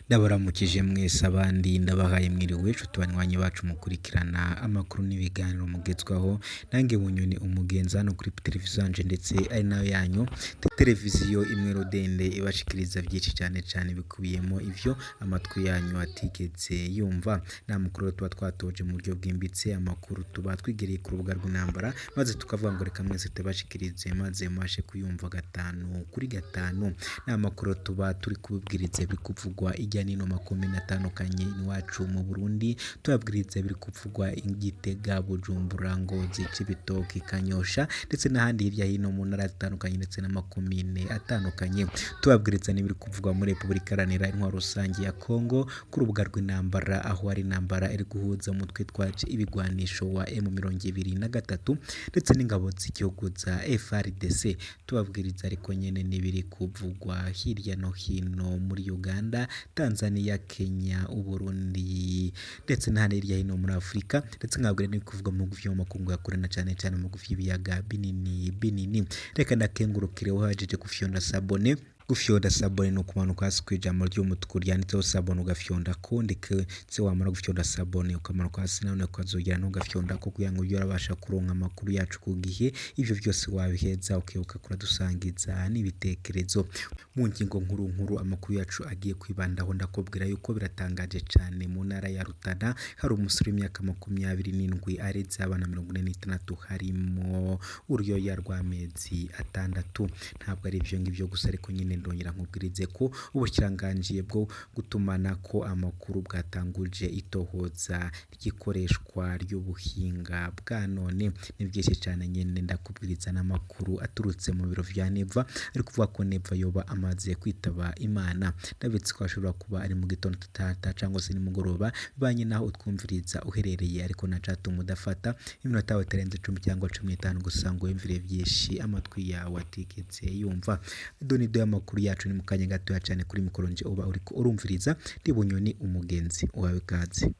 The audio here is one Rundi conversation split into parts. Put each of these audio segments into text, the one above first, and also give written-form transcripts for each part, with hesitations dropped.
Ndabaramukije mwese abandi ndabahaye mwiriwe nshuti banywanyi bacu mukurikirana amakuru n'ibiganiro mugezwaho nange Bunyoni umugenzi hano kuri televiziyo yanje ndetse ari nayo yanyu televiziyo imwe rudende ibashikiriza byinshi cyane bikubiyemo ivyo amatwi yanyu atigeze yumva na mukuru tuba twatoje mu buryo bwimbitse amakuru tuba twigereye ku rubuga rw'intambara maze tukavuga ngo reka mwese tubashikirize maze mwashe kuyumva gatanu kuri gatanu na makuru tuba turi kubibwiriza bikuvugwa ijya nino makomine atandukanye iwacu mu Burundi tubabwiriza biri kuvugwa Igitega Bujumbura Ngozi Cibitoke Kanyosha ndetse n'ahandi hirya hino mu ntara zitandukanye ndetse n'amakomine atandukanye tubabwiriza n'ibiri kuvugwa muri Republika Iharanira Intwaro Rusange ya Kongo ku rubuga rw'intambara aho ari intambara iri guhuza umutwe twaje ibigwanisho wa M23 ndetse n'ingabo z'igihugu za FARDC tubabwiriza ariko nyene n'ibiri kuvugwa hirya no hino muri Uganda Tanzania Kenya Uburundi ndetse n'ahandi hirya hino muri Afrika ndetse nkabwira ni kuvuga mu gufi mu makungu yakorana cyane mu gufi ibiyaga binini reka ndakengurukire wajeje kufyonda sabone gufyonda sabone no kumanuka hasi kwijambo ry'umutuku ryanditseho sabone ugafyonda ko ndeke se wamara gufyonda sabone ukamanuka hasi nawe ukazogera no gafyonda ko kugira ngo ujye urabasha kuronka amakuru yacu ku gihe ivyo byose wabiheza ukibuka kura dusangiza n'ibitekerezo mu ngingo nkuru amakuru yacu agiye kwibandaho ndakubwira yuko biratangaje cyane mu ntara ya Rutana hari umusore w'imyaka 27 aretse abana 46 harimo uryoya rw'amezi atandatu ntabwo ari ivyo ngivyo gusa ariko nyine ndongera nkubwirize ko ubukiranganjiye bwo gutumana ko amakuru bwatanguje itohoza ry'ikoreshwa ry'ubuhinga bwa none ni byinshi cyane nyine ndakubwiriza n'amakuru aturutse mu biro vya Neva ari kuvuga ko Neva yoba amaze kwitaba Imana ndabitse ko ashobora kuba ari mu gitondo tutata cyangwa se nimugoroba bibanye naho utwumviriza uherereye ariko na chat umudafata iminota yawe tarenze 10 cyangwa 15 gusa ngo yumvire byinshi amatwi yawe atigeze yumva donido y'amakuru yacu ni mukanya gato cyane kuri mikoro nje uba uriko urumviriza ndi Bunyoni umugenzi wawe kaze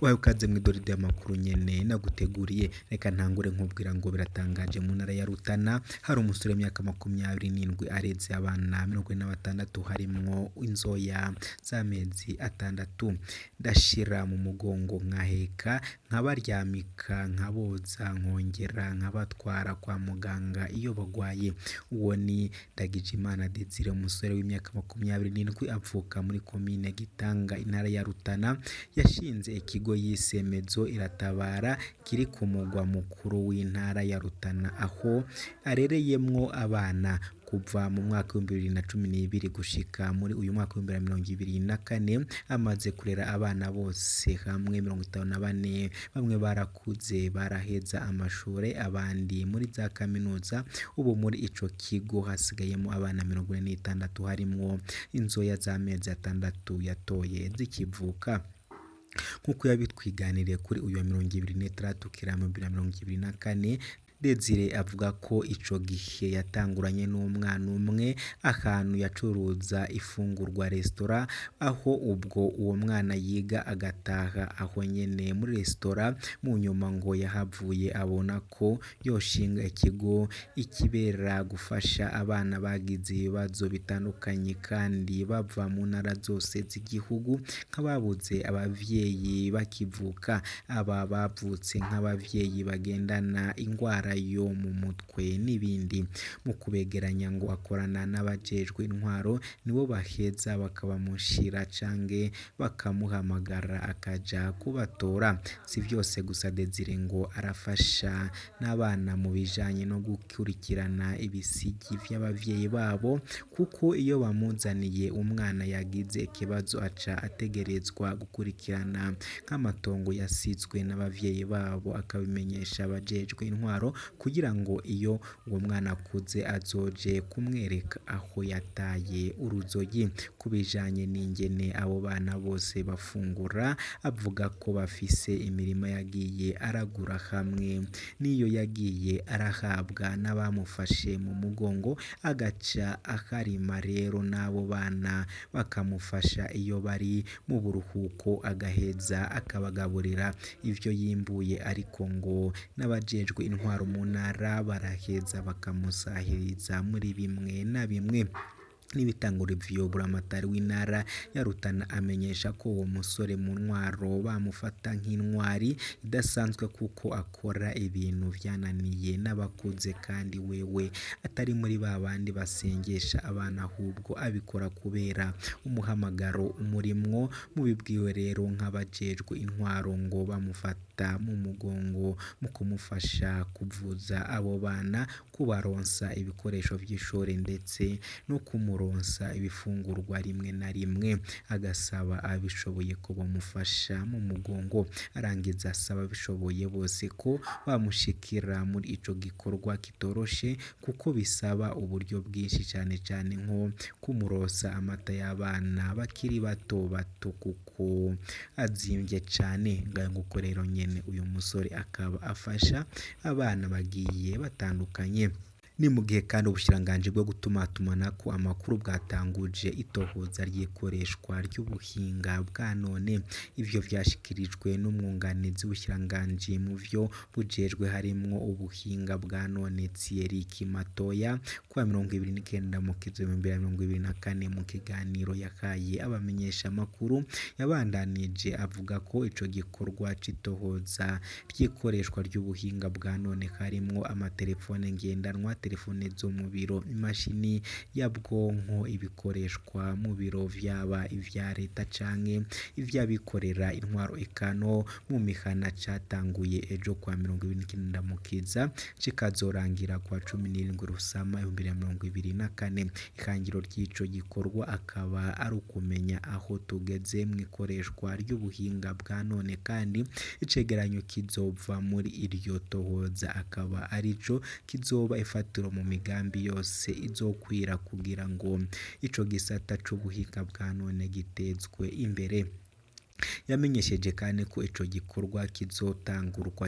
wawe ukaze mwidoride y'amakuru nyene naguteguriye reka ntangure nkubwira ngo biratangaje mu ntara ya Rutana hari umusore w'imyaka 27 aretse abana 46 harimo inzoya z'amezi atandatu ndashira mu mugongo nkaheka nkabaryamika nkaboza nkongera nkabatwara kwa muganga iyo bagwaye uwo ni Ndagijimana Desire umusore w'imyaka 27 avuka muri komine Gitanga intara ya Rutana yashinze ikigo yisemezo iratabara kiri ku mugwa mukuru w'intara ya Rutana aho arereyemwo abana kuva mu mwaka wa 2012 gushika muri uyu mwaka wa 2024 amaze kurera abana bose hamwe 54 bamwe barakuze baraheza amashure abandi muri za kaminuza ubu muri ico kigo hasigayemo abana 46 harimo inzoya z'amezi atandatu yatoye zikivuka nkuko yabitwiganiriye kuri uyu wa 2023 kiramo 2024 Desire avuga ko ico gihe yatanguranye n'umwana umwe ahantu yacuruza ifungurwa restaurant aho ubwo uwo mwana yiga agataha aho nyene muri restaurant mu nyuma ngo yahavuye abona ko yoshinga ikigo ikibera gufasha abana bagize ibibazo bitandukanye kandi bava mu ntara zose z'igihugu nk'ababuze abavyeyi bakivuka aba bavutse nk'abavyeyi bagendana ingwara yo mu mutwe n'ibindi mu kubegeranya ngo akorana n'abajejwe intwaro nibo baheza bakabamushira cange bakamuhamagara akaja kubatora si byose gusa Desire ngo arafasha n'abana mu bijanye no gukurikirana ibisigi by'abavyeyi babo kuko iyo bamuzaniye umwana yagize ikibazo aca ategerezwa gukurikirana nk'amatongo yasizwe n'abavyeyi babo akabimenyesha abajejwe intwaro kugira ngo iyo uwo mwana akuze azoje kumwereka aho yataye uruzogi kubijanye n'ingene abo bana bose bafungura avuga ko bafise imirima yagiye aragura hamwe niyo yagiye arahabwa n'abamufashe mu mugongo agaca akarima rero n'abo bana bakamufasha iyo bari mu buruhuko agaheza akabagaburira ivyo yimbuye ariko ngo n'abajejwe intwaro mu ntara baraheza bakamusahiriza muri bimwe na bimwe n'ibitangura ivyo buramatari w'intara ya Rutana amenyesha ko uwo musore mu ntwaro bamufata nk'intwari idasanzwe kuko akora ibintu vyananiye n'abakuze kandi wewe atari muri babandi basengesha abana ahubwo abikora kubera umuhamagaro umurimwo. Mubibwiwe rero nk'abajejwe intwaro ngo bamufata mu mugongo mu kumufasha kuvuza abo bana, kubaronsa ibikoresho vy'ishuri ndetse no kumuronsa ibifungurwa rimwe na rimwe, agasaba abishoboye ko bamufasha mu mugongo. Arangiza asaba abishoboye bose ko bamushikira muri ico gikorwa kitoroshe kuko bisaba uburyo bwinshi cane cane nko kumuronsa amata y'abana bakiri bato bato kuko azimvye cane. Nguko rero nyene uyu musore akaba afasha abana bagiye batandukanye. Ni mu gihe kandi ubushikiranganji bwo gutumatumanako amakuru bwatanguje itohoza ry'ikoreshwa ry'ubuhinga bwa none. Ivyo vyashikirijwe n'umwunganizi w'ubushikiranganji mu vyo bujejwe harimwo ubuhinga bwa none Thierry Kimatoya kuwa 29 Mukizo 2024 mu kiganiro yakaye abamenyesha amakuru. Yabandanije avuga ko ico gikorwa c'itohoza ry'ikoreshwa ry'ubuhinga bwa none harimwo amatelefone ngendanwa, telefone zo mu biro, imashini yabwonko, ibikoreshwa mu biro vyaba ivya leta canke ivy'abikorera intwaro ikano mu mihana catanguye ejo kwa 29 Mukiza kikazorangira kwa 17 Rusama 2024. Ikangiro ry'ico gikorwa akaba ari ukumenya aho tugeze mu ikoreshwa ry'ubuhinga bwa none kandi icegeranyo kizova muri iryo tohoza akaba arico kizoba ifatiro mu migambi yose izokwira kugira ngo ico gisata c'ubuhinga bwa none gitezwe imbere. Yamenyesheje kandi ko ico gikorwa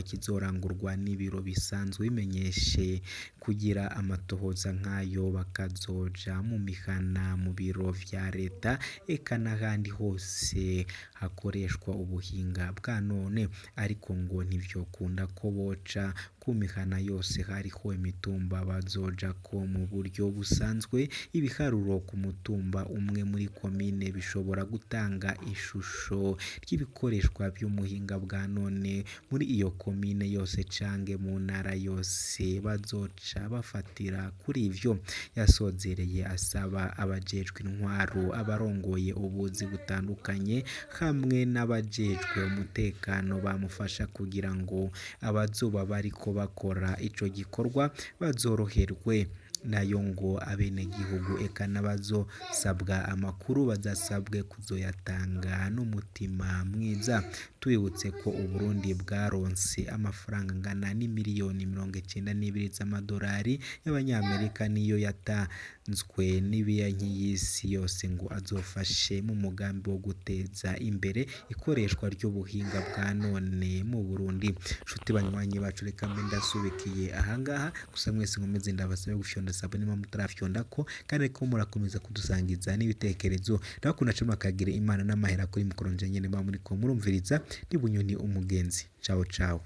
kizorangurwa n'ibiro bisanzwe bimenyeshe kugira amatohoza nk'ayo bakazoja mu mihana, mu biro vya leta eka n'ahandi hose hakoreshwa ubuhinga bwa none. Ariko ngo ntivyokunda ko boca ku mihana yose hariho imitumba bazoja ko mu buryo busanzwe. Ibiharuro ku mutumba umwe muri komine bishobora gutanga ishusho ry'ibikoreshwa by'umuhinga bwa none muri iyo komine yose canke mu ntara yose bazoca bafatira kuri ivyo. Yasozereye asaba abajejwe intwaro, abarongoye ubuzi butandukanye hamwe n'abajejwe umutekano bamufasha kugira ngo abazoba bariko bakora ico gikorwa bazoroherwe. Nayo ngo abenegihugu eka n'abazosabwa amakuru bazasabwe kuzoyatanga n'umutima mwiza. Twibutse ko Uburundi bwaronse amafaranga angana n'imiliyoni 92 z'amadolari y'abanyamerika niyo yatanzwe n'ibanki y'isi yose ngo azofashe mu mugambi wo guteza imbere ikoreshwa ry'ubuhinga bwa none mu Burundi. Nshuti banywanyi bacu, reka mbe ndasubikiye ahangaha gusa mwese nkomeze ndabasabe gufyonda sabone niba mutarafyondako kandi ko murakomeza kudusangiza n'ibitekerezo. Ndakunda cyane akagira Imana n'amahera kuri mikoro nje nyene ba muri ko murumviriza ndi Bunyoni umugenzi. Ciao ciao.